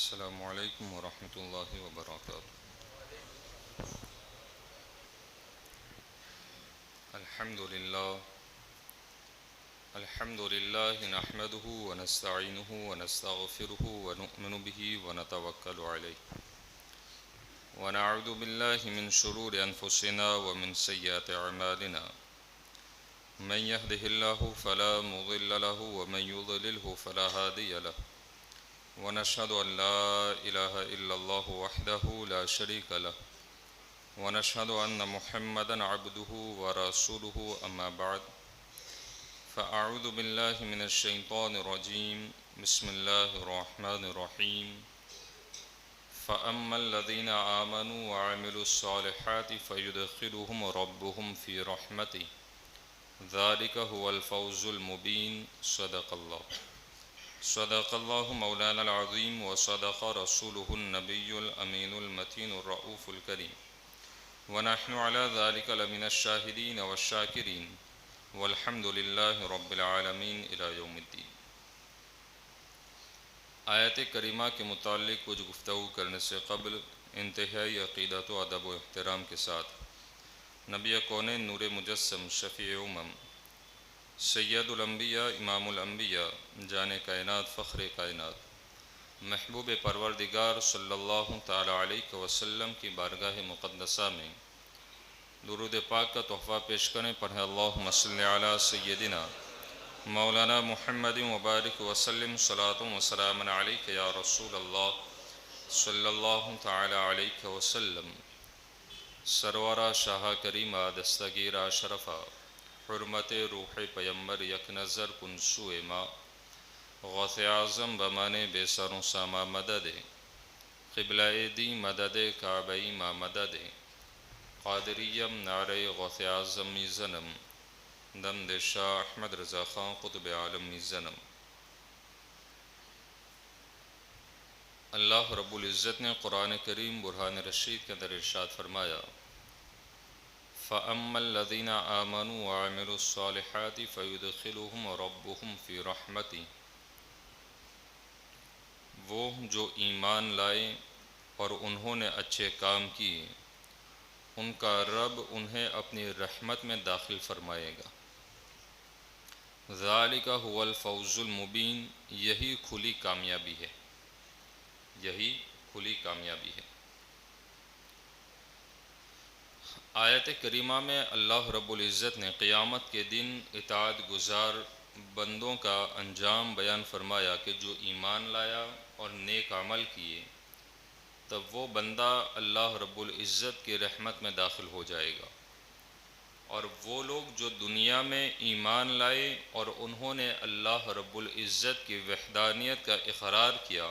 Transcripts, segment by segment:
السلام علیکم ورحمۃ اللہ وبرکاتہ۔ الحمد للہ نحمده ونستعینه ونستغفره ونؤمن به ونتوکل علیہ ونعوذ باللہ من شرور انفسنا ومن سیئات اعمالنا من يهده الله فلا مضل له ومن يضلله فلا هادي له ونشهد أن لا إله إلا الله وحده لا شريك له ونشهد أن محمدًا عبده ورسوله أما بعد فأعوذ بالله من الشيطان الرجيم بسم الله الرحمن الرحيم فأما الذين آمنوا وعملوا الصالحات فيدخلهم ربهم في رحمته ذلك هو الفوز المبين صدق الله مولانا العظيم وصدق رسوله النبي الأمين المتين الرؤوف الكريم ونحن على ذلك لمن الشاهدين والشاكرين والحمد لله رب العالمين إلى يوم الدين۔ آیت کریمہ کے متعلق کچھ گفتگو کرنے سے قبل انتہائی عقیدت و ادب و احترام کے ساتھ نبی کونین نور مجسم شفیع امم سید الانبیاء امام الانبیاء جان کائنات فخر کائنات محبوب پروردگار صلی اللہ تعالی علیہ وسلم کی بارگاہ مقدسہ میں درود پاک کا تحفہ پیش کریں۔ پڑھیں اللہم صلی علی سیدنا مولانا محمد مبارک وسلم صلاۃ و سلام علیک یا رسول اللہ صلی اللہ تعالی علیہ وسلم۔ سرورہ شاہ کریمہ دستگیرہ شرفہ حرمت روح پیمبر یک نظر کن سوئے ما غوث اعظم بمانے بے سروں ساما مدد قبلہ دی مدد کعبئی ما مدد قادریم نعرہ غوث اعظم می زنم دم دے شاہ احمد رضا خان قطب عالم می زنم۔ اللہ رب العزت نے قرآن کریم برہان رشید کے اندر ارشاد فرمایا فَأَمَّا الَّذِينَ آمَنُوا وَعَمِلُوا الصَّالِحَاتِ فَيُدْخِلُهُمْ رَبُّهُمْ فِي رَحْمَتِهِ، وہ جو ایمان لائے اور انہوں نے اچھے کام کیے ان کا رب انہیں اپنی رحمت میں داخل فرمائے گا۔ ذَلِكَ هُوَ الْفَوْزُ الْمُبِينُ، یہی کھلی کامیابی ہے، یہی کھلی کامیابی ہے۔ آیت کریمہ میں اللہ رب العزت نے قیامت کے دن اطاعت گزار بندوں کا انجام بیان فرمایا کہ جو ایمان لایا اور نیک عمل کیے تب وہ بندہ اللہ رب العزت کی رحمت میں داخل ہو جائے گا، اور وہ لوگ جو دنیا میں ایمان لائے اور انہوں نے اللہ رب العزت کی وحدانیت کا اقرار کیا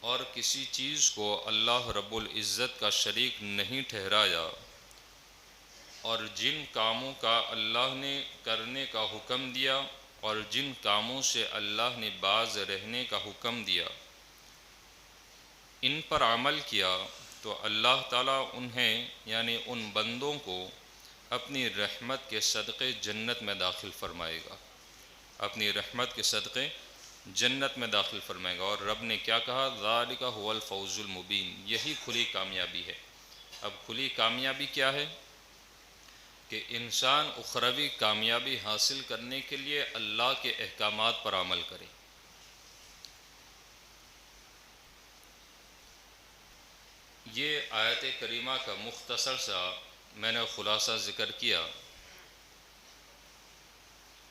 اور کسی چیز کو اللہ رب العزت کا شریک نہیں ٹھہرایا، اور جن کاموں کا اللہ نے کرنے کا حکم دیا اور جن کاموں سے اللہ نے باز رہنے کا حکم دیا ان پر عمل کیا تو اللہ تعالیٰ انہیں یعنی ان بندوں کو اپنی رحمت کے صدقے جنت میں داخل فرمائے گا، اپنی رحمت کے صدقے جنت میں داخل فرمائے گا۔ اور رب نے کیا کہا؟ ذَلِكَ هُوَ الْفَوْزُ الْمُبِينُ، یہی کھلی کامیابی ہے۔ اب کھلی کامیابی کیا ہے؟ کہ انسان اخروی کامیابی حاصل کرنے کے لیے اللہ کے احکامات پر عمل کرے۔ یہ آیت کریمہ کا مختصر سا میں نے خلاصہ ذکر کیا۔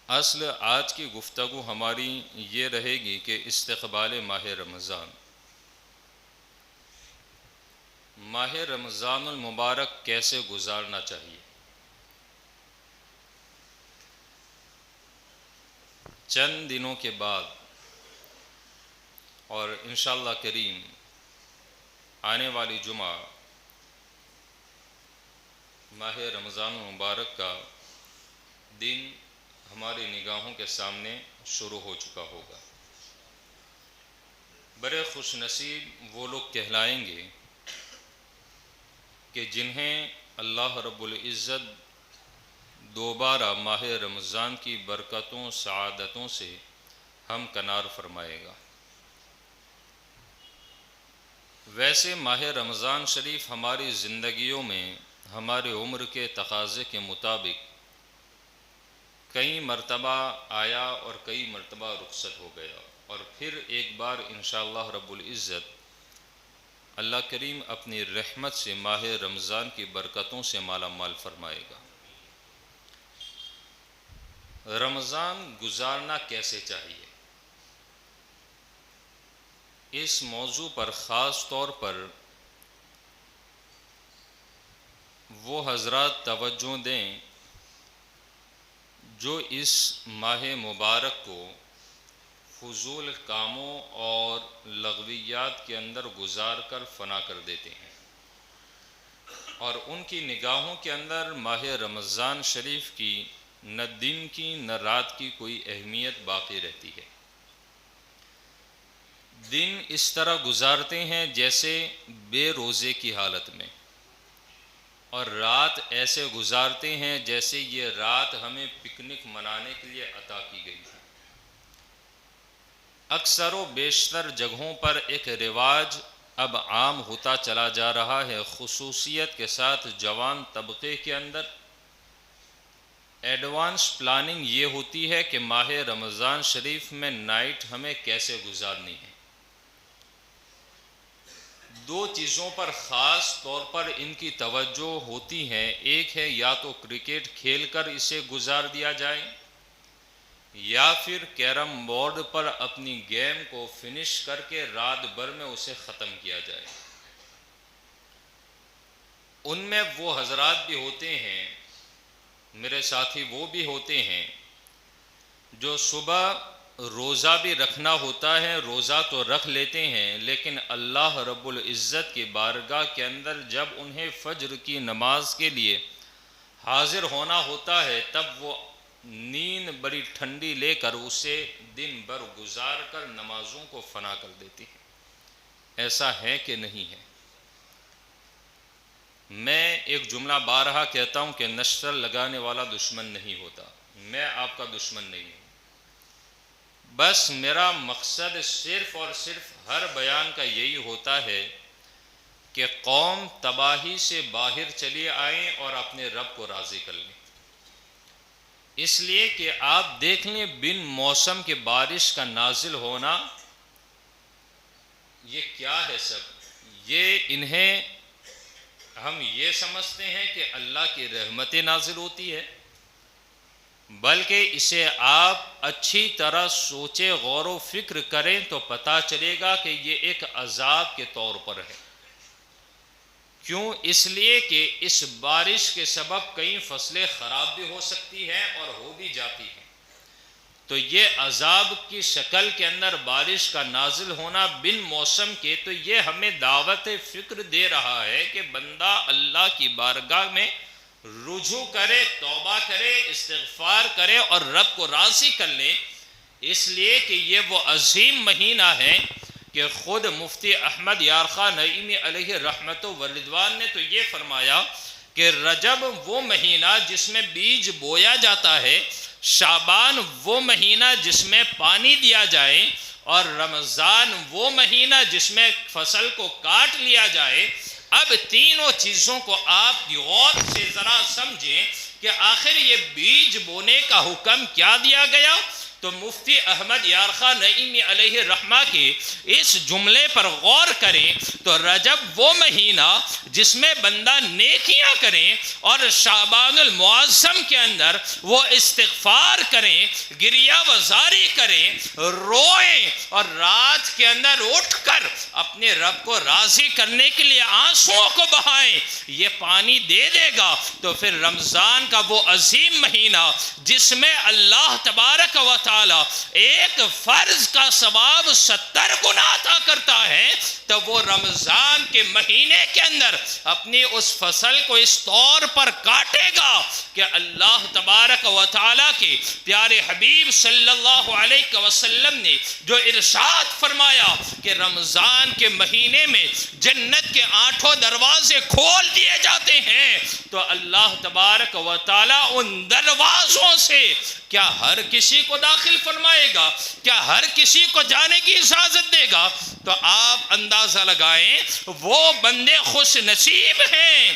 اصل آج کی گفتگو ہماری یہ رہے گی کہ استقبال ماہ رمضان، ماہ رمضان المبارک کیسے گزارنا چاہیے۔ چند دنوں کے بعد اور انشاءاللہ کریم آنے والی جمعہ ماہ رمضان المبارک کا دن ہماری نگاہوں کے سامنے شروع ہو چکا ہوگا۔ بڑے خوش نصیب وہ لوگ کہلائیں گے کہ جنہیں اللہ رب العزت دوبارہ ماہ رمضان کی برکتوں سعادتوں سے ہم کنار فرمائے گا۔ ویسے ماہ رمضان شریف ہماری زندگیوں میں ہمارے عمر کے تقاضے کے مطابق کئی مرتبہ آیا اور کئی مرتبہ رخصت ہو گیا، اور پھر ایک بار انشاءاللہ رب العزت اللہ کریم اپنی رحمت سے ماہ رمضان کی برکتوں سے مالا مال فرمائے گا۔ رمضان گزارنا کیسے چاہیے، اس موضوع پر خاص طور پر وہ حضرات توجہ دیں جو اس ماہ مبارک کو فضول کاموں اور لغویات کے اندر گزار کر فنا کر دیتے ہیں، اور ان کی نگاہوں کے اندر ماہ رمضان شریف کی نہ دن کی نہ رات کی کوئی اہمیت باقی رہتی ہے۔ دن اس طرح گزارتے ہیں جیسے بے روزے کی حالت میں، اور رات ایسے گزارتے ہیں جیسے یہ رات ہمیں پکنک منانے کے لیے عطا کی گئی ہے۔ اکثر و بیشتر جگہوں پر ایک رواج اب عام ہوتا چلا جا رہا ہے، خصوصیت کے ساتھ جوان طبقے کے اندر ایڈوانس پلاننگ یہ ہوتی ہے کہ ماہ رمضان شریف میں نائٹ ہمیں کیسے گزارنی ہے۔ دو چیزوں پر خاص طور پر ان کی توجہ ہوتی ہے، ایک ہے یا تو کرکٹ کھیل کر اسے گزار دیا جائے، یا پھر کیرم بورڈ پر اپنی گیم کو فنش کر کے رات بھر میں اسے ختم کیا جائے۔ ان میں وہ حضرات بھی ہوتے ہیں، میرے ساتھی وہ بھی ہوتے ہیں جو صبح روزہ بھی رکھنا ہوتا ہے، روزہ تو رکھ لیتے ہیں، لیکن اللہ رب العزت کی بارگاہ کے اندر جب انہیں فجر کی نماز کے لیے حاضر ہونا ہوتا ہے تب وہ نیند بڑی ٹھنڈی لے کر اسے دن بھر گزار کر نمازوں کو فنا کر دیتی ہیں۔ ایسا ہے کہ نہیں ہے؟ میں ایک جملہ بارہا کہتا ہوں کہ نشتر لگانے والا دشمن نہیں ہوتا، میں آپ کا دشمن نہیں ہوں، بس میرا مقصد صرف اور صرف ہر بیان کا یہی ہوتا ہے کہ قوم تباہی سے باہر چلی آئیں اور اپنے رب کو راضی کر لیں۔ اس لیے کہ آپ دیکھ لیں بن موسم کے بارش کا نازل ہونا یہ کیا ہے، سب یہ انہیں ہم یہ سمجھتے ہیں کہ اللہ کی رحمت نازل ہوتی ہے، بلکہ اسے آپ اچھی طرح سوچے غور و فکر کریں تو پتہ چلے گا کہ یہ ایک عذاب کے طور پر ہے۔ کیوں؟ اس لیے کہ اس بارش کے سبب کئی فصلیں خراب بھی ہو سکتی ہیں اور ہو بھی جاتی ہیں، تو یہ عذاب کی شکل کے اندر بارش کا نازل ہونا بن موسم کے، تو یہ ہمیں دعوت فکر دے رہا ہے کہ بندہ اللہ کی بارگاہ میں رجوع کرے، توبہ کرے، استغفار کرے اور رب کو راضی کر لے، اس لیے کہ یہ وہ عظیم مہینہ ہے کہ خود مفتی احمد یار خان نعیمی علیہ رحمت و رضوان نے تو یہ فرمایا کہ رجب وہ مہینہ جس میں بیج بویا جاتا ہے، شعبان وہ مہینہ جس میں پانی دیا جائے، اور رمضان وہ مہینہ جس میں فصل کو کاٹ لیا جائے۔ اب تینوں چیزوں کو آپ غور سے ذرا سمجھیں کہ آخر یہ بیج بونے کا حکم کیا دیا گیا، تو مفتی احمد یار خان نعیمی علیہ رحمہ کے اس جملے پر غور کریں تو رجب وہ مہینہ جس میں بندہ نیکیاں کریں، اور شعبان المعظم کے اندر وہ استغفار کریں، گریہ وزاری کریں، روئیں، اور رات کے اندر اٹھ کر اپنے رب کو راضی کرنے کے لیے آنسوؤں کو بہائیں، یہ پانی دے دے گا تو پھر رمضان کا وہ عظیم مہینہ جس میں اللہ تبارک و تعالی ایک فرض کا ثواب 70 گنا عطا کرتا ہے، تو وہ رمضان کے مہینے کے اندر اپنی اس فصل کو اس طور پر کاٹے گا کہ اللہ تبارک و تعالی کے پیارے حبیب صلی اللہ علیہ وسلم نے جو ارشاد فرمایا کہ رمضان کے مہینے میں جنت کے 8 دروازے کھول دیے جاتے ہیں تو اللہ تبارک و تعالی ان دروازوں سے کیا ہر کسی کو داخل فرمائے گا؟ کیا ہر کسی کو جانے کی اجازت دے گا؟ تو آپ اندازہ لگائیں وہ بندے خوش نصیب ہیں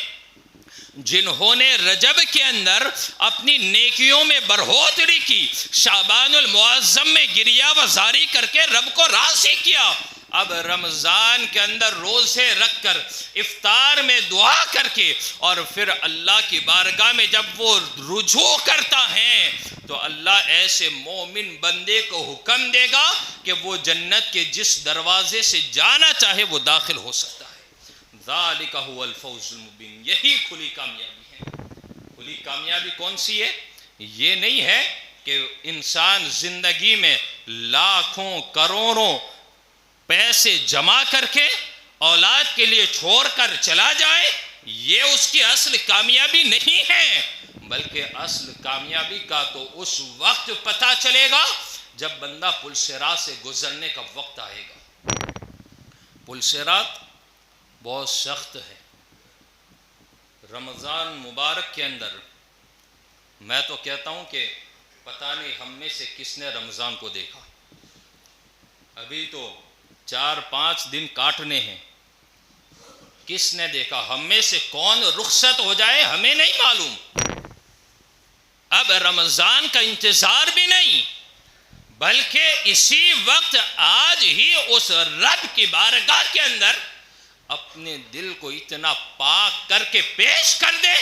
جنہوں نے رجب کے اندر اپنی نیکیوں میں بڑھوتری کی، شعبان المعظم میں گریہ وزاری کر کے رب کو راضی کیا، اب رمضان کے اندر روزے رکھ کر افطار میں دعا کر کے اور پھر اللہ کی بارگاہ میں جب وہ رجوع کرتا ہے تو اللہ ایسے مومن بندے کو حکم دے گا کہ وہ جنت کے جس دروازے سے جانا چاہے وہ داخل ہو سکتا ہے۔ ذالک هو الفوز المبین، یہی کھلی کامیابی ہے۔ کھلی کامیابی کون سی ہے؟ یہ نہیں ہے کہ انسان زندگی میں لاکھوں کروڑوں پیسے جمع کر کے اولاد کے لیے چھوڑ کر چلا جائے، یہ اس کی اصل کامیابی نہیں ہے، بلکہ اصل کامیابی کا تو اس وقت پتہ چلے گا جب بندہ پل صراط سے گزرنے کا وقت آئے گا۔ پل صراط بہت سخت ہے۔ رمضان مبارک کے اندر میں تو کہتا ہوں کہ پتہ نہیں ہم میں سے کس نے رمضان کو دیکھا، ابھی تو 4-5 دن کاٹنے ہیں، کس نے دیکھا؟ ہم میں سے کون رخصت ہو جائے ہمیں نہیں معلوم۔ اب رمضان کا انتظار بھی نہیں، بلکہ اسی وقت آج ہی اس رب کی بارگاہ کے اندر اپنے دل کو اتنا پاک کر کے پیش کر دے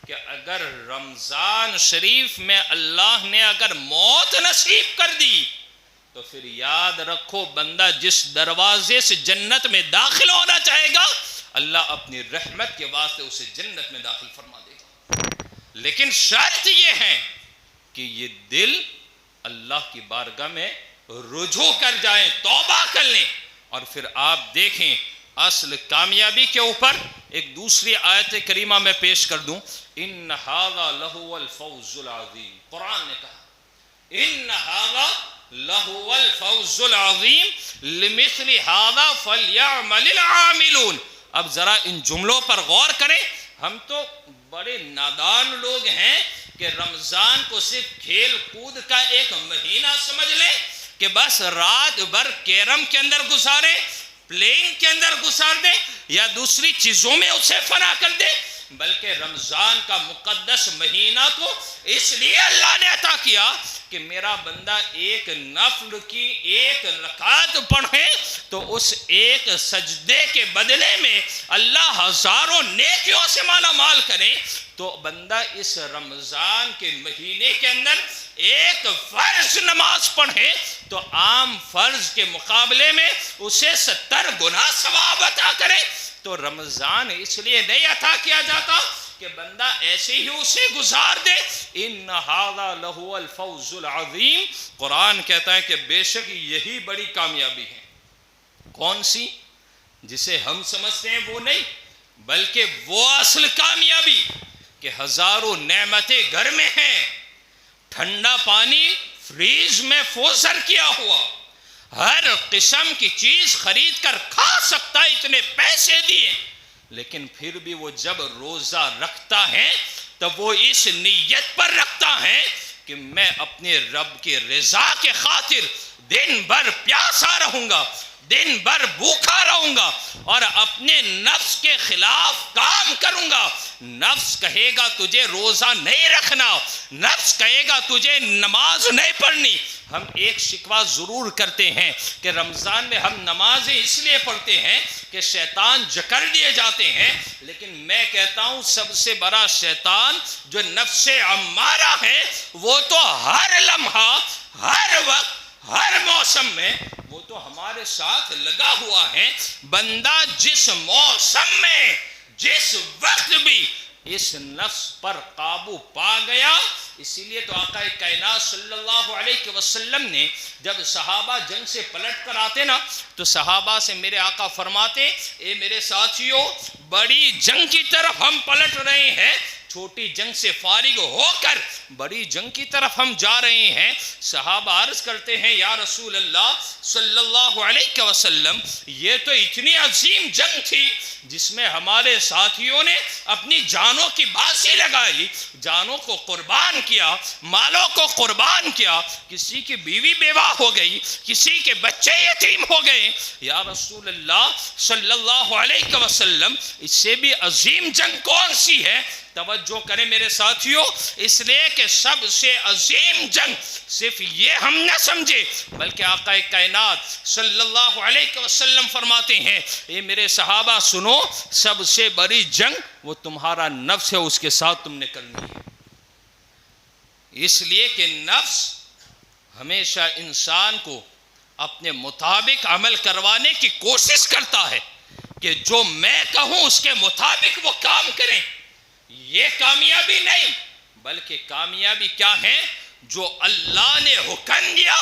کہ اگر رمضان شریف میں اللہ نے اگر موت نصیب کر دی تو پھر یاد رکھو بندہ جس دروازے سے جنت میں داخل ہونا چاہے گا اللہ اپنی رحمت کے واسطے اسے جنت میں داخل فرما دے گا، لیکن شرط یہ ہے کہ یہ دل اللہ کی بارگاہ میں رجوع کر جائیں، توبہ کر لیں، اور پھر آپ دیکھیں اصل کامیابی کے اوپر ایک دوسری آیت کریمہ میں پیش کر دوں، ان ھذا لہو الفوز العظیم، قرآن نے کہا ان ھذا لہو الفوز العظیم لمثل ھذا فلیعمل العاملون۔ اب ذرا ان جملوں پر غور کریں، ہم تو بڑے نادان لوگ ہیں کہ رمضان کو صرف کھیل کود کا ایک مہینہ سمجھ لیں کہ بس رات بھر کیرم کے اندر گزاریں، پلینگ کے اندر گزار دیں یا دوسری چیزوں میں اسے فنا کر دیں، بلکہ رمضان کا مقدس مہینہ تو اس لیے اللہ نے عطا کیا کہ میرا بندہ ایک نفل کی ایک رکعت پڑھے تو اس ایک سجدے کے بدلے میں اللہ ہزاروں نیکیوں سے مالا مال کرے۔ تو بندہ اس رمضان کے مہینے کے اندر ایک فرض نماز پڑھے تو عام فرض کے مقابلے میں اسے 70 گنا ثواب عطا کرے۔ تو رمضان اس لیے نہیں عطا کیا جاتا کہ بندہ ایسے ہی اسے گزار دے۔ ان ھذا لہو الفوز العظیم، قرآن کہتا ہے کہ بے شک یہی بڑی کامیابی ہے۔ کون سی؟ جسے ہم سمجھتے ہیں وہ نہیں، بلکہ وہ اصل کامیابی کہ ہزاروں نعمتیں گھر میں ہیں، ٹھنڈا پانی فریج میں فروزن کیا ہوا، ہر قسم کی چیز خرید کر کھا سکتا ہے، اتنے پیسے دیے، لیکن پھر بھی وہ جب روزہ رکھتا ہے تب وہ اس نیت پر رکھتا ہے کہ میں اپنے رب کی رضا کے خاطر دن بھر پیاسا رہوں گا، دن بھر بھوکا رہوں گا اور اپنے نفس کے خلاف کام کروں گا۔ نفس کہے گا تجھے روزہ نہیں رکھنا، نفس کہے گا تجھے نماز نہیں پڑھنی۔ ہم ایک شکوہ ضرور کرتے ہیں کہ رمضان میں ہم نمازیں اس لیے پڑھتے ہیں کہ شیطان جکڑ دیے جاتے ہیں، لیکن میں کہتا ہوں سب سے بڑا شیطان جو نفس امارہ ہے وہ تو ہر لمحہ، ہر وقت، ہر موسم میں وہ تو ہمارے ساتھ لگا ہوا ہے۔ بندہ جس موسم میں جس وقت بھی اس نفس پر قابو پا گیا، اسی لیے تو آقا کائنات صلی اللہ علیہ وسلم نے جب صحابہ جنگ سے پلٹ کر آتے نا تو صحابہ سے میرے آقا فرماتے، اے میرے ساتھیوں، بڑی جنگ کی طرف ہم پلٹ رہے ہیں، چھوٹی جنگ سے فارغ ہو کر بڑی جنگ کی طرف ہم جا رہے ہیں. صحابہ عرض کرتے ہیں یا رسول اللہ صلی اللہ علیہ وسلم یہ تو اتنی عظیم جنگ تھی جس میں ہمارے ساتھیوں نے اپنی جانوں کی بازی لگائی, جانوں کو قربان کیا, مالوں کو قربان کیا, کسی کی بیوی بیوہ ہو گئی, کسی کے بچے یتیم ہو گئے. یا رسول اللہ صلی اللہ علیہ وسلم اس سے بھی عظیم جنگ کون سی ہے؟ توجہ کریں میرے ساتھیوں, اس لیے کہ سب سے عظیم جنگ صرف یہ ہم نہ سمجھے بلکہ آقا کائنات صلی اللہ علیہ وسلم فرماتے ہیں اے میرے صحابہ سنو, سب سے بڑی جنگ وہ تمہارا نفس ہے, اس کے ساتھ تم نے کرنی ہے. اس لیے کہ نفس ہمیشہ انسان کو اپنے مطابق عمل کروانے کی کوشش کرتا ہے کہ جو میں کہوں اس کے مطابق وہ کام کریں. یہ کامیابی نہیں بلکہ کامیابی کیا ہے؟ جو اللہ نے حکم دیا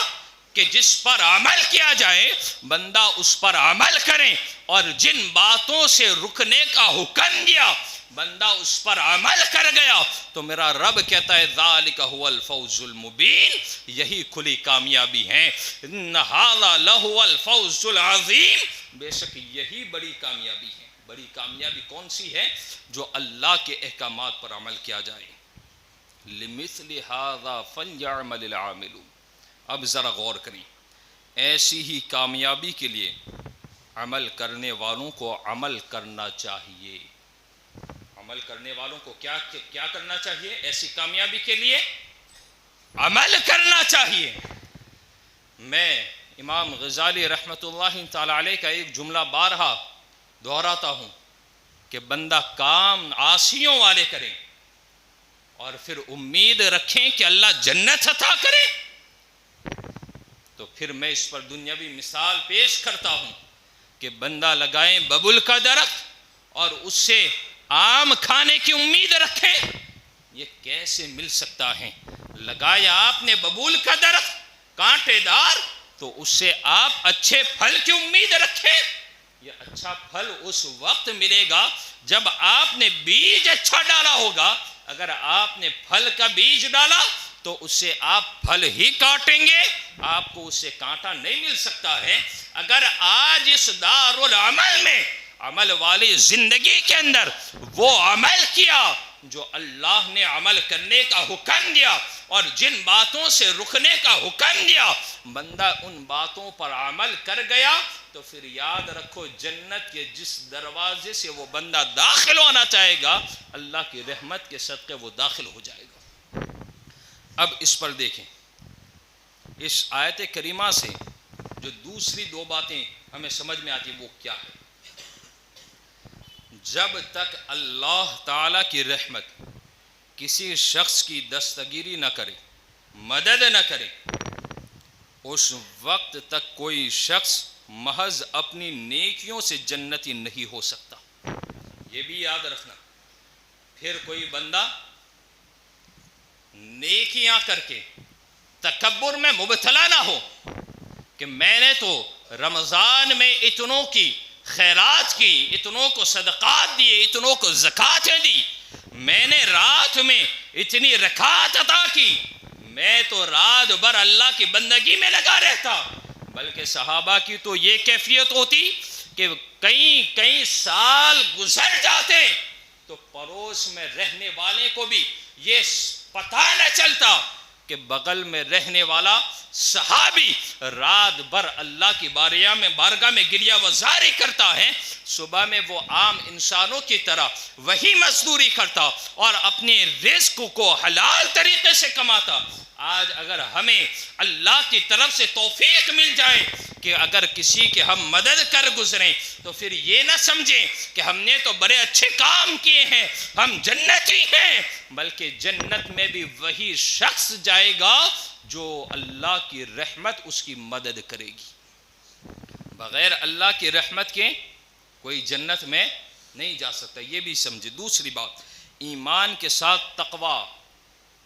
کہ جس پر عمل کیا جائے بندہ اس پر عمل کرے, اور جن باتوں سے رکنے کا حکم دیا بندہ اس پر عمل کر گیا تو میرا رب کہتا ہے ذالک هو الفوز المبین, یہی کھلی کامیابی ہے. ان ھذا لہو الفوز العظیم, بے شک یہی بڑی کامیابی ہے. بڑی کامیابی کون سی ہے؟ جو اللہ کے احکامات پر عمل کیا جائے. لمثل ھذا فلیعمل العاملون. اب ذرا غور کریں, ایسی ہی کامیابی کے لیے عمل کرنے والوں کو عمل کرنا چاہیے. عمل کرنے والوں کو کیا کرنا چاہیے؟ ایسی کامیابی کے لیے عمل کرنا چاہیے. میں امام غزالی رحمۃ اللہ تعالی علیہ کا ایک جملہ بارہا دہراتا ہوں کہ بندہ کام عاصیوں والے کریں اور پھر امید رکھیں کہ اللہ جنت عطا کرے. تو پھر میں اس پر دنیاوی مثال پیش کرتا ہوں کہ بندہ لگائیں ببول کا درخت اور اس سے آم کھانے کی امید رکھیں, یہ کیسے مل سکتا ہے؟ لگایا آپ نے ببول کا درخت کانٹے دار تو اس سے آپ اچھے پھل کی امید رکھیں. یہ اچھا پھل اس وقت ملے گا جب آپ نے بیج اچھا ڈالا ہوگا. اگر آپ نے پھل کا بیج ڈالا تو اس سے آپ پھل ہی کاٹیں گے, آپ کو اس سے کانٹا نہیں مل سکتا ہے. اگر آج اس دار العمل میں عمل والی زندگی کے اندر وہ عمل کیا جو اللہ نے عمل کرنے کا حکم دیا اور جن باتوں سے رکنے کا حکم دیا, بندہ ان باتوں پر عمل کر گیا تو پھر یاد رکھو جنت کے جس دروازے سے وہ بندہ داخل ہونا چاہے گا اللہ کی رحمت کے صدقے وہ داخل ہو جائے گا. اب اس پر دیکھیں, اس آیت کریمہ سے جو دوسری دو باتیں ہمیں سمجھ میں آتی وہ کیا ہے؟ جب تک اللہ تعالیٰ کی رحمت کسی شخص کی دستگیری نہ کرے, مدد نہ کرے, اس وقت تک کوئی شخص محض اپنی نیکیوں سے جنتی نہیں ہو سکتا. یہ بھی یاد رکھنا. پھر کوئی بندہ نیکیاں کر کے تکبر میں مبتلا نہ ہو کہ میں نے تو رمضان میں اتنوں کی خیرات کی, اتنوں کو صدقات دیے, اتنوں کو زکاتیں دی, میں نے رات میں اتنی رکعات عطا کی, میں تو رات بھر اللہ کی بندگی میں لگا رہتا. بلکہ صحابہ کی تو یہ کیفیت ہوتی کہ کئی سال گزر جاتے تو پڑوس میں رہنے والے کو بھی یہ پتہ نہ چلتا کہ بغل میں رہنے والا صحابی رات بھر اللہ کی بارگاہ میں گریہ وزاری کرتا ہے, صبح میں وہ عام انسانوں کی طرح وہی مزدوری کرتا اور اپنے رزق کو حلال طریقے سے کماتا. آج اگر ہمیں اللہ کی طرف سے توفیق مل جائے کہ اگر کسی کے ہم مدد کر گزریں تو پھر یہ نہ سمجھیں کہ ہم نے تو بڑے اچھے کام کیے ہیں, ہم جنتی ہیں, بلکہ جنت میں بھی وہی شخص جائے گا جو اللہ کی رحمت اس کی مدد کرے گی. بغیر اللہ کی رحمت کے کوئی جنت میں نہیں جا سکتا. یہ بھی سمجھے. دوسری بات, ایمان کے ساتھ تقوی,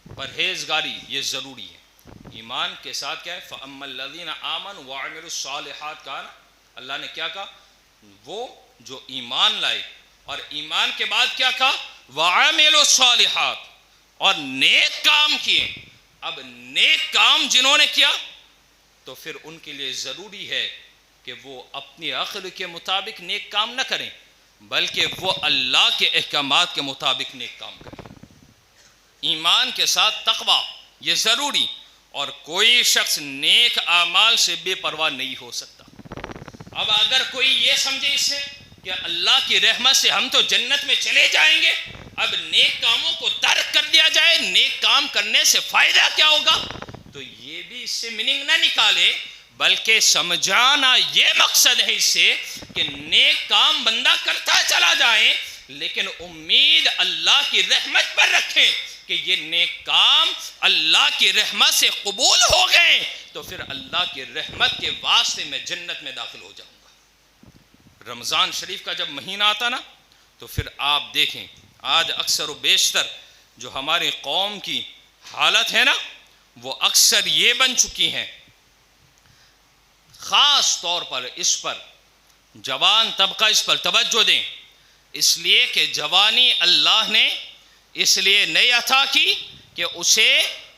پرہیزگاری یہ ضروری ہے. ایمان کے ساتھ کیا ہے؟ فَأَمَّا الَّذِينَ آمَنُوا وَعَمِلُوا الصَّالِحَاتِ کا اللہ نے کیا کہا؟ وہ جو ایمان لائے اور ایمان کے بعد کیا کہا؟ وعملوا الصالحات، اور نیک کام کیے۔ اب نیک کام جنہوں نے کیا تو پھر ان کے لیے ضروری ہے کہ وہ اپنی عقل کے مطابق نیک کام نہ کریں، بلکہ وہ اللہ کے احکامات کے مطابق نیک کام کریں، ایمان کے ساتھ تقوی، یہ ضروری۔ اور کوئی شخص نیک اعمال سے بے پرواہ نہیں ہو سکتا۔ اب اگر کوئی یہ سمجھے اس سے کہ اللہ کی رحمت سے ہم تو جنت میں چلے جائیں گے، اب نیک کاموں کو ترک کر دیا جائے، نیک کام کرنے سے فائدہ کیا ہوگا، تو یہ بھی اس سے میننگ نہ نکالے، بلکہ سمجھانا یہ مقصد ہے اس سے کہ نیک کام بندہ کرتا چلا جائے، لیکن امید اللہ کی رحمت پر رکھیں کہ یہ نیک کام اللہ کی رحمت سے قبول ہو گئے تو پھر اللہ کی رحمت کے واسطے میں جنت میں داخل ہو جاؤں گا۔ رمضان شریف کا جب مہینہ آتا نا تو پھر آپ دیکھیں آج اکثر و بیشتر جو ہماری قوم کی حالت ہے نا وہ اکثر یہ بن چکی ہیں، خاص طور پر اس پر جوان طبقہ اس پر توجہ دیں، اس لیے کہ جوانی اللہ نے اس لیے نہیں عطا کی کہ اسے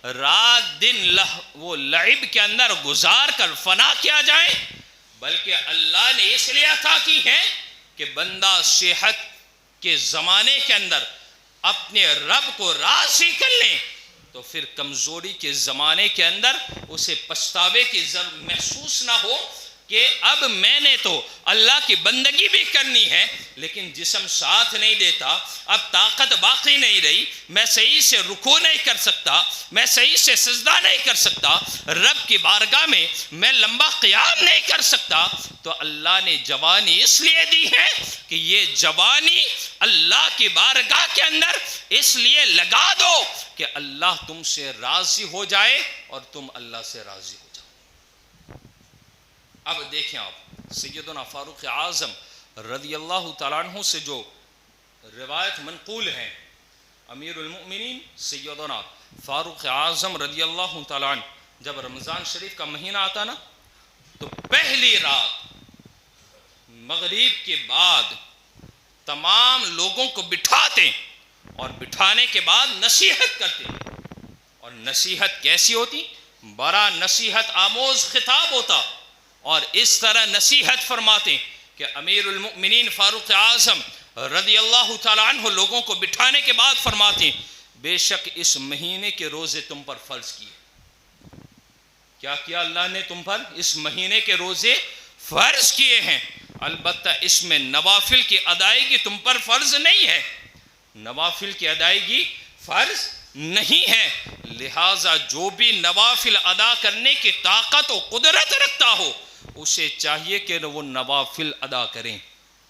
رات دن وہ لعب کے اندر گزار کر فنا کیا جائے، بلکہ اللہ نے اس لیے عطا کی ہے کہ بندہ صحت کے زمانے کے اندر اپنے رب کو راضی کر لیں تو پھر کمزوری کے زمانے کے اندر اسے پچھتاوے کی محسوس نہ ہو کہ اب میں نے تو اللہ کی بندگی بھی کرنی ہے لیکن جسم ساتھ نہیں دیتا، اب طاقت باقی نہیں رہی، میں صحیح سے رکوع نہیں کر سکتا، میں صحیح سے سجدہ نہیں کر سکتا، رب کی بارگاہ میں میں لمبا قیام نہیں کر سکتا۔ تو اللہ نے جوانی اس لیے دی ہے کہ یہ جوانی اللہ کی بارگاہ کے اندر اس لیے لگا دو کہ اللہ تم سے راضی ہو جائے اور تم اللہ سے راضی ہو جاؤ۔ اب دیکھیں آپ سیدنا فاروق اعظم رضی اللہ تعالیٰ عنہ سے جو روایت منقول ہیں، امیر المؤمنین سیدنا فاروق اعظم رضی اللہ تعالیٰ عنہ جب رمضان شریف کا مہینہ آتا نا تو پہلی رات مغرب کے بعد تمام لوگوں کو بٹھاتے اور بٹھانے کے بعد نصیحت کرتے، اور نصیحت کیسی ہوتی؟ بڑا نصیحت آموز خطاب ہوتا، اور اس طرح نصیحت فرماتے کہ امیر المؤمنین فاروق اعظم رضی اللہ تعالیٰ عنہ لوگوں کو بٹھانے کے بعد فرماتے بے شک اس مہینے کے روزے تم پر فرض کیے۔ کیا کیا اللہ نے تم پر؟ اس مہینے کے روزے فرض کیے ہیں، البتہ اس میں نوافل کی ادائیگی تم پر فرض نہیں ہے، نوافل کی ادائیگی فرض نہیں ہے، لہٰذا جو بھی نوافل ادا کرنے کی طاقت و قدرت رکھتا ہو اسے چاہیے کہ وہ نوافل ادا کریں۔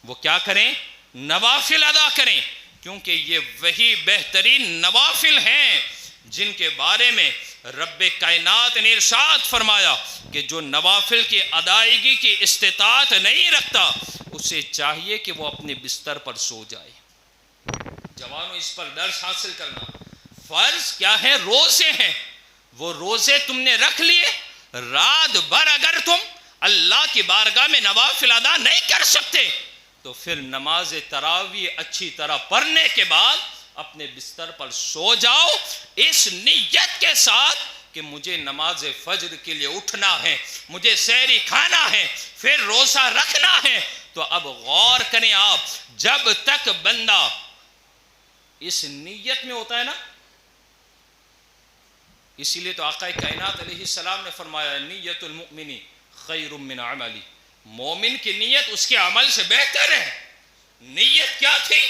وہ کیا کریں؟ نوافل ادا کریں، کیونکہ یہ وہی بہترین نوافل ہیں جن کے بارے میں رب کائنات نے ارشاد فرمایا کہ جو نوافل کی ادائیگی کی استطاعت نہیں رکھتا اسے چاہیے کہ وہ اپنے بستر پر سو جائے۔ جوانوں اس پر درس حاصل کرنا، فرض کیا ہے؟ روزے ہیں، وہ روزے تم نے رکھ لیے، رات بھر اگر تم اللہ کی بارگاہ میں نوافل ادا نہیں کر سکتے تو پھر نماز تراویح اچھی طرح پڑھنے کے بعد اپنے بستر پر سو جاؤ اس نیت کے ساتھ کہ مجھے نماز فجر کے لیے اٹھنا ہے، مجھے سحری کھانا ہے، پھر روزہ رکھنا ہے۔ تو اب غور کریں آپ، جب تک بندہ اس نیت میں ہوتا ہے نا، اسی لیے تو آقا کائنات علیہ السلام نے فرمایا نیت المؤمن خیر من عملی، مومن کی نیت اس کے عمل سے بہتر ہے۔ نیت کیا تھی؟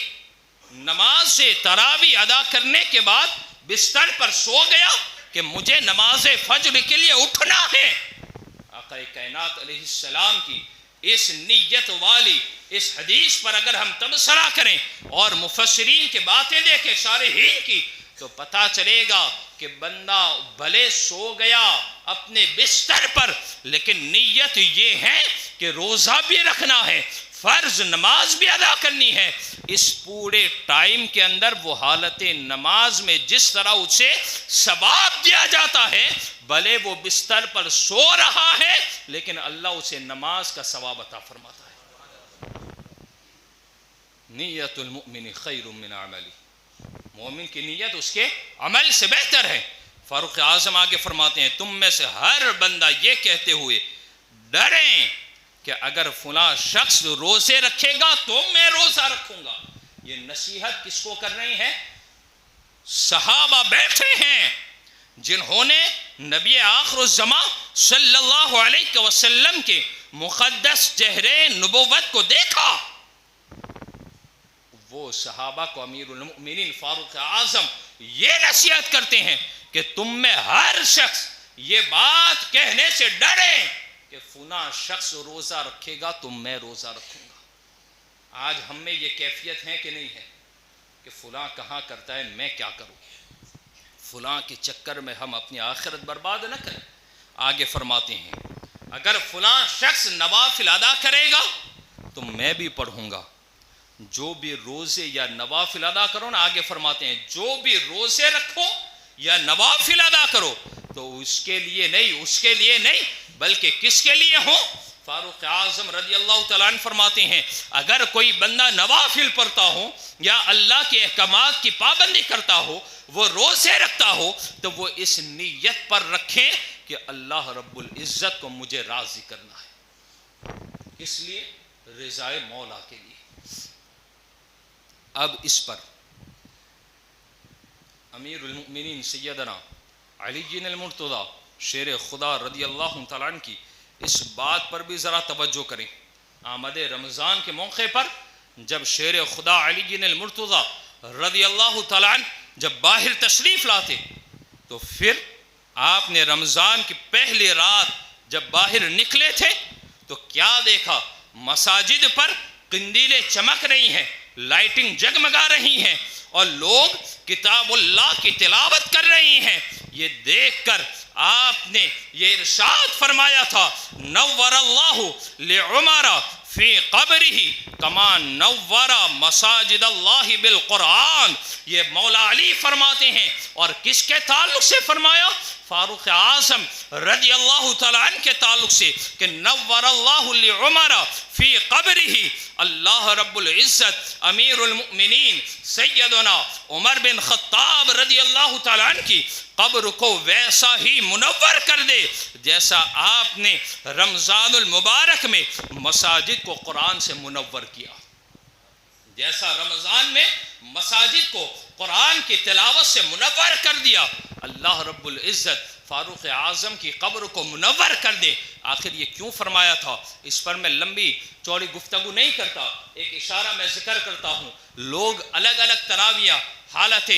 نماز تراویح ادا کرنے کے بعد بستر پر سو گیا کہ مجھے نماز فجر کے لیے اٹھنا ہے۔ آقا کائنات علیہ السلام کی اس نیت والی اس حدیث پر اگر ہم تبصرہ کریں اور مفسرین کی باتیں دیکھیں شارحین کی تو پتہ چلے گا کہ بندہ بھلے سو گیا اپنے بستر پر لیکن نیت یہ ہے کہ روزہ بھی رکھنا ہے، فرض نماز بھی ادا کرنی ہے۔ اس پورے ٹائم کے اندر وہ حالت نماز میں جس طرح اسے ثواب دیا جاتا ہے، بھلے وہ بستر پر سو رہا ہے لیکن اللہ اسے نماز کا ثواب عطا فرماتا ہے۔ نیت المؤمن خیر من عملی، مومن کی نیت اس کے عمل سے بہتر ہے۔ فاروق اعظم آگے فرماتے ہیں تم میں سے ہر بندہ یہ کہتے ہوئے ڈریں کہ اگر فلاں شخص روزے رکھے گا تو میں روزہ رکھوں گا۔ یہ نصیحت کس کو کر رہی ہے؟ صحابہ بیٹھے ہیں جنہوں نے نبی آخر الزمان صلی اللہ علیہ وسلم کے مقدس چہرے نبوت کو دیکھا۔ وہ صحابہ کو امیر المؤمنین فاروق اعظم یہ نصیحت کرتے ہیں کہ تم میں ہر شخص یہ بات کہنے سے ڈرے کہ فلاں شخص روزہ رکھے گا تو میں روزہ رکھوں گا۔ آج ہم میں یہ کیفیت ہے کہ نہیں ہے کہ فلاں کہاں کرتا ہے میں کیا کروں؟ فلاں کے چکر میں ہم اپنی آخرت برباد نہ کریں۔ آگے فرماتے ہیں اگر فلاں شخص نوافل ادا کرے گا تو میں بھی پڑھوں گا۔ جو بھی روزے یا نوافل ادا کرو نا، آگے فرماتے ہیں جو بھی روزے رکھو یا نوافل ادا کرو تو اس کے لیے نہیں بلکہ کس کے لیے ہو؟ فاروق اعظم رضی اللہ تعالیٰ عنہ فرماتے ہیں اگر کوئی بندہ نوافل پڑھتا ہو یا اللہ کے احکامات کی پابندی کرتا ہو، وہ روزے رکھتا ہو، تو وہ اس نیت پر رکھے کہ اللہ رب العزت کو مجھے راضی کرنا ہے، اس لیے رضائے مولا کے لیے۔ اب اس پر امیر المؤمنین سیدنا علی المرتضیٰ شیر خدا رضی اللہ تعالیٰ عنہ کی اس بات پر بھی ذرا توجہ کریں۔ آمد رمضان کے موقع پر جب شیر خدا علی المرتضیٰ رضی اللہ تعالیٰ عنہ جب باہر تشریف لاتے تو پھر آپ نے رمضان کی پہلی رات جب باہر نکلے تھے تو کیا دیکھا؟ مساجد پر قندیلیں چمک رہی ہیں، لائٹنگ جگمگا رہی ہیں اور لوگ کتاب اللہ کی تلاوت کر رہی ہیں۔ یہ دیکھ کر آپ نے یہ ارشاد فرمایا تھا نور اللہ لعمر فی قبرہ کما نور مساجد اللہ بالقرآن۔ یہ مولا علی فرماتے ہیں، اور کس کے تعلق سے فرمایا؟ فاروق اعظم رضی اللہ تعالیٰ عنہ کے تعلق سے کہ نور اللہ لعمر فی قبرہ، اللہ رب العزت امیر المؤمنین سیدنا عمر بن خطاب رضی اللہ تعالیٰ عنہ کی قبر کو ویسا ہی منور کر دے جیسا آپ نے رمضان المبارک میں مساجد کو قرآن سے منور کیا، جیسا رمضان میں مساجد کو قرآن کی تلاوت سے منور کر دیا، اللہ رب العزت فاروق اعظم کی قبر کو منور کر دے۔ آخر یہ کیوں فرمایا تھا؟ اس پر میں لمبی چوڑی گفتگو نہیں کرتا، ایک اشارہ میں ذکر کرتا ہوں۔ لوگ الگ الگ تراویح حالت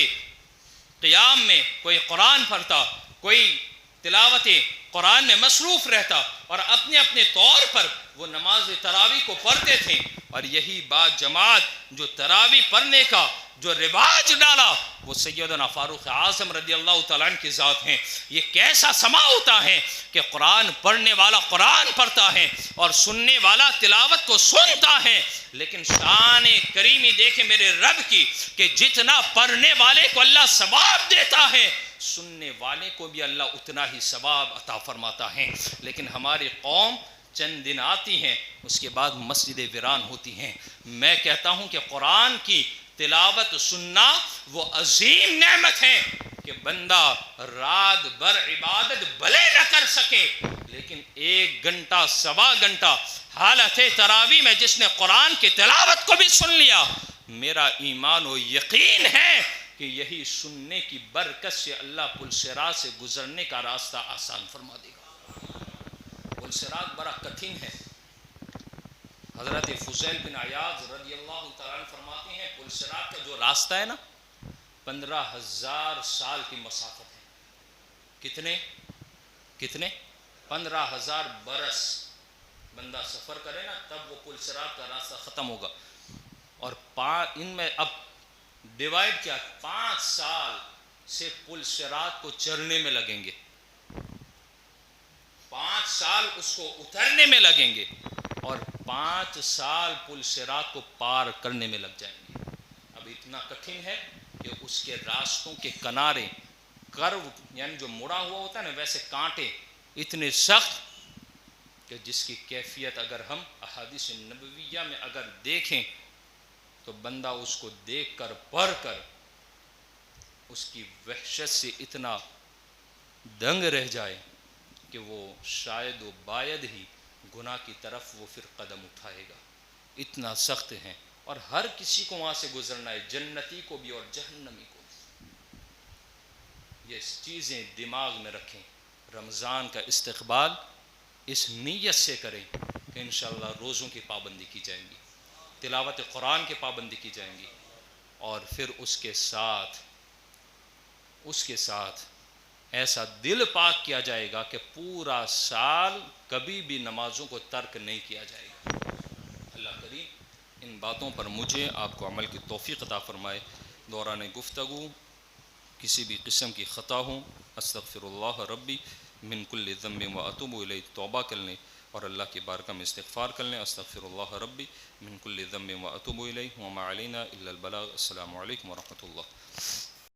قیام میں کوئی قرآن پڑھتا، کوئی تلاوت قرآن میں مصروف رہتا اور اپنے اپنے طور پر وہ نماز تراویح کو پڑھتے تھے، اور یہی بات جماعت جو تراویح پڑھنے کا جو رواج ڈالا وہ سیدنا فاروق اعظم رضی اللہ تعالیٰ عنہ کی ذات ہیں۔ یہ کیسا سما ہوتا ہے کہ قرآن پڑھنے والا قرآن پڑھتا ہے اور سننے والا تلاوت کو سنتا ہے، لیکن شان کریمی دیکھیں میرے رب کی کہ جتنا پڑھنے والے کو اللہ ثواب دیتا ہے سننے والے کو بھی اللہ اتنا ہی ثواب عطا فرماتا ہے۔ لیکن ہماری قوم چند دن آتی ہیں، اس کے بعد مسجدیں ویران ہوتی ہیں۔ میں کہتا ہوں کہ قرآن کی تلاوت سننا وہ عظیم نعمت ہے کہ بندہ رات بھر عبادت بھلے نہ کر سکے، لیکن 1 گھنٹہ سوا گھنٹہ حالت تراویح میں جس نے قرآن کی تلاوت کو بھی سن لیا، میرا ایمان و یقین ہے کہ یہی سننے کی برکت سے اللہ پل صراط سے گزرنے کا راستہ آسان فرما دے گا۔ پل صراط بڑا کٹھن ہے۔ حضرت فضیل بن عیاض رضی اللہ تعالیٰ عنہ فرماتے ہیں پل صراط کا جو راستہ ہے نا 15,000 سال کی مسافت ہے۔ کتنے 15,000 برس بندہ سفر کرے نا تب وہ پل صراط کا راستہ ختم ہوگا، اور ان میں اب ڈیوائیڈ کیا 5 سال سے پل صراط کو چڑھنے میں لگیں گے، 5 سال اس کو اترنے میں لگیں گے، اور 5 سال پل صراط کو پار کرنے میں لگ جائیں گے۔ اب اتنا کٹھن ہے کہ اس کے راستوں کے کنارے کرو یعنی جو مڑا ہوا ہوتا ہے نا ویسے کانٹے اتنے سخت کہ جس کی کیفیت اگر ہم احادیث نبویہ میں اگر دیکھیں تو بندہ اس کو دیکھ کر پڑھ کر اس کی وحشت سے اتنا دنگ رہ جائے کہ وہ شاید و باید ہی گناہ کی طرف وہ پھر قدم اٹھائے گا. اتنا سخت ہے، اور ہر کسی کو وہاں سے گزرنا ہے، جنتی کو بھی اور جہنمی کو بھی. یہ چیزیں دماغ میں رکھیں. رمضان کا استقبال اس نیت سے کریں کہ انشاءاللہ روزوں کی پابندی کی جائیں گی، تلاوت قرآن کی پابندی کی جائیں گی، اور پھر اس کے ساتھ ایسا دل پاک کیا جائے گا کہ پورا سال کبھی بھی نمازوں کو ترک نہیں کیا جائے گا. اللہ کریم ان باتوں پر مجھے آپ کو عمل کی توفیق عطا فرمائے. دوران گفتگو کسی بھی قسم کی خطا ہوں، استغفر اللہ ربی من کل ذنب و اتوب الیہ، توبہ کر لیں اور اللہ کی بارگاہ میں استغفار کر لیں. استغفر اللہ ربی من کل ذنب و اتوب الیہ وما علینا الا البلاغ. السلام علیکم ورحمۃ اللہ.